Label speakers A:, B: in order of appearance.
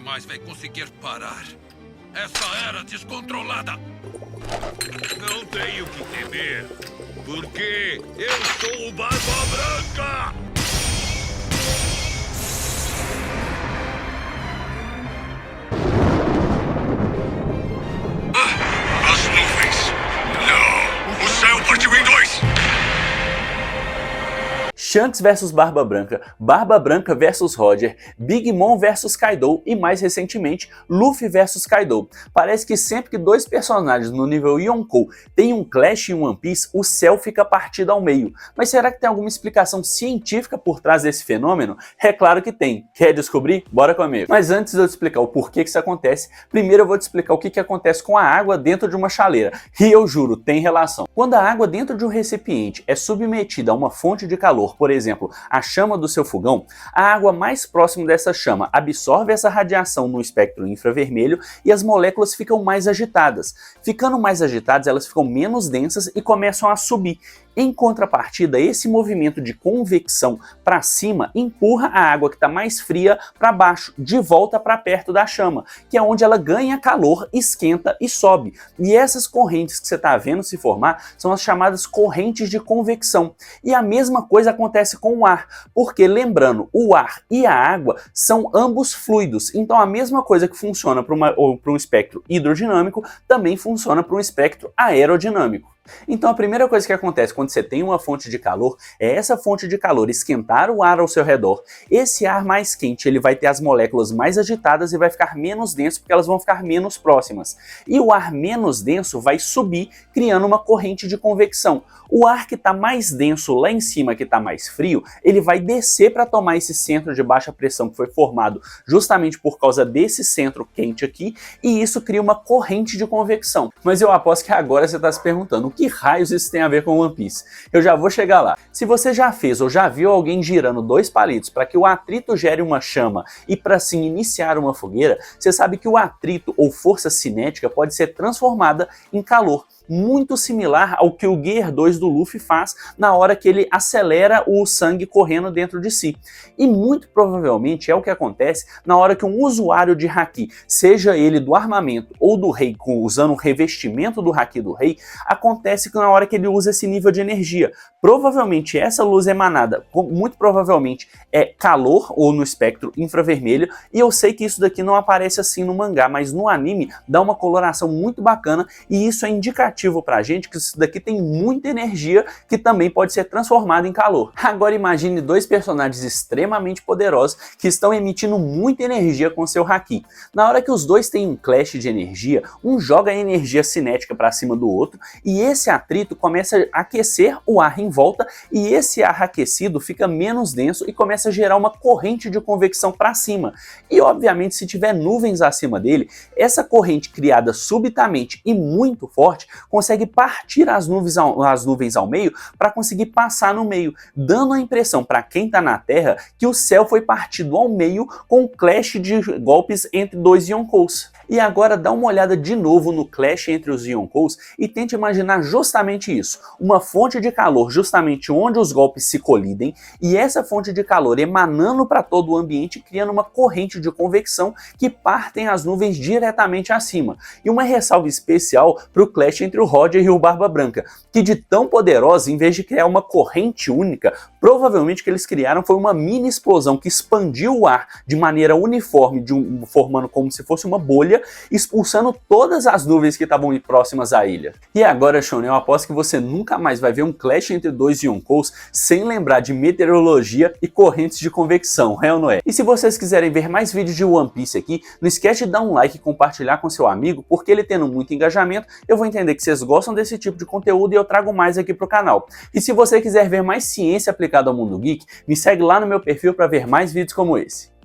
A: mais vai conseguir parar essa era descontrolada.
B: Não tenho que temer, porque eu sou o Barba Branca! As nuvens! Não! O céu partiu em dois!
C: Shanks vs Barba Branca, Barba Branca vs Roger, Big Mom vs Kaido e mais recentemente Luffy vs Kaido. Parece que sempre que dois personagens no nível Yonkou tem um clash em One Piece, o céu fica partido ao meio. Mas será que tem alguma explicação científica por trás desse fenômeno? É claro que tem. Quer descobrir? Bora comigo. Mas antes de eu te explicar o porquê que isso acontece, primeiro eu vou te explicar o que acontece com a água dentro de uma chaleira. E eu juro, tem relação. Quando a água dentro de um recipiente é submetida a uma fonte de calor, por exemplo, a chama do seu fogão, a água mais próxima dessa chama absorve essa radiação no espectro infravermelho e as moléculas ficam mais agitadas. Ficando mais agitadas, elas ficam menos densas e começam a subir. Em contrapartida, esse movimento de convecção para cima empurra a água que está mais fria para baixo, de volta para perto da chama, que é onde ela ganha calor, esquenta e sobe. E essas correntes que você está vendo se formar são as chamadas correntes de convecção. E a mesma coisa acontece com o ar, porque lembrando, o ar e a água são ambos fluidos, então a mesma coisa que funciona para um espectro hidrodinâmico também funciona para um espectro aerodinâmico. Então a primeira coisa que acontece quando você tem uma fonte de calor é essa fonte de calor esquentar o ar ao seu redor. Esse ar mais quente ele vai ter as moléculas mais agitadas e vai ficar menos denso porque elas vão ficar menos próximas. E o ar menos denso vai subir criando uma corrente de convecção. O ar que está mais denso lá em cima, que está mais frio, ele vai descer para tomar esse centro de baixa pressão que foi formado justamente por causa desse centro quente aqui, e isso cria uma corrente de convecção. Mas eu aposto que agora você está se perguntando, o que raios isso tem a ver com One Piece? Eu já vou chegar lá. Se você já fez ou já viu alguém girando dois palitos para que o atrito gere uma chama e para assim iniciar uma fogueira, você sabe que o atrito ou força cinética pode ser transformada em calor. Muito similar ao que o Gear 2 do Luffy faz na hora que ele acelera o sangue correndo dentro de si. E muito provavelmente é o que acontece na hora que um usuário de Haki, seja ele do armamento ou do rei, usando o revestimento do Haki do rei, acontece que na hora que ele usa esse nível de energia. Provavelmente essa luz emanada, muito provavelmente, é calor ou no espectro infravermelho, e eu sei que isso daqui não aparece assim no mangá, mas no anime dá uma coloração muito bacana e isso é indicativo pra gente que isso daqui tem muita energia que também pode ser transformada em calor. Agora imagine dois personagens extremamente poderosos que estão emitindo muita energia com seu Haki. Na hora que os dois têm um clash de energia, um joga a energia cinética para cima do outro e esse atrito começa a aquecer o ar em volta e esse ar aquecido fica menos denso e começa a gerar uma corrente de convecção para cima. E obviamente se tiver nuvens acima dele, essa corrente criada subitamente e muito forte consegue partir as nuvens ao meio para conseguir passar no meio, dando a impressão para quem está na Terra que o céu foi partido ao meio com um clash de golpes entre dois Yonkous. E agora dá uma olhada de novo no clash entre os Yonkous e tente imaginar justamente isso, uma fonte de calor justamente onde os golpes se colidem e essa fonte de calor emanando para todo o ambiente criando uma corrente de convecção que partem as nuvens diretamente acima. E uma ressalva especial para o clash entre o Roger e o Barba Branca, que de tão poderosa, em vez de criar uma corrente única, provavelmente o que eles criaram foi uma mini explosão que expandiu o ar de maneira uniforme, formando como se fosse uma bolha, expulsando todas as nuvens que estavam próximas à ilha. E agora, Shonen, eu aposto que você nunca mais vai ver um clash entre dois Yonkous sem lembrar de meteorologia e correntes de convecção, é ou não é? E se vocês quiserem ver mais vídeos de One Piece aqui, não esquece de dar um like e compartilhar com seu amigo, porque ele tendo muito engajamento, eu vou entender que vocês gostam desse tipo de conteúdo e eu trago mais aqui pro canal. E se você quiser ver mais ciência aplicada ao mundo geek, me segue lá no meu perfil para ver mais vídeos como esse.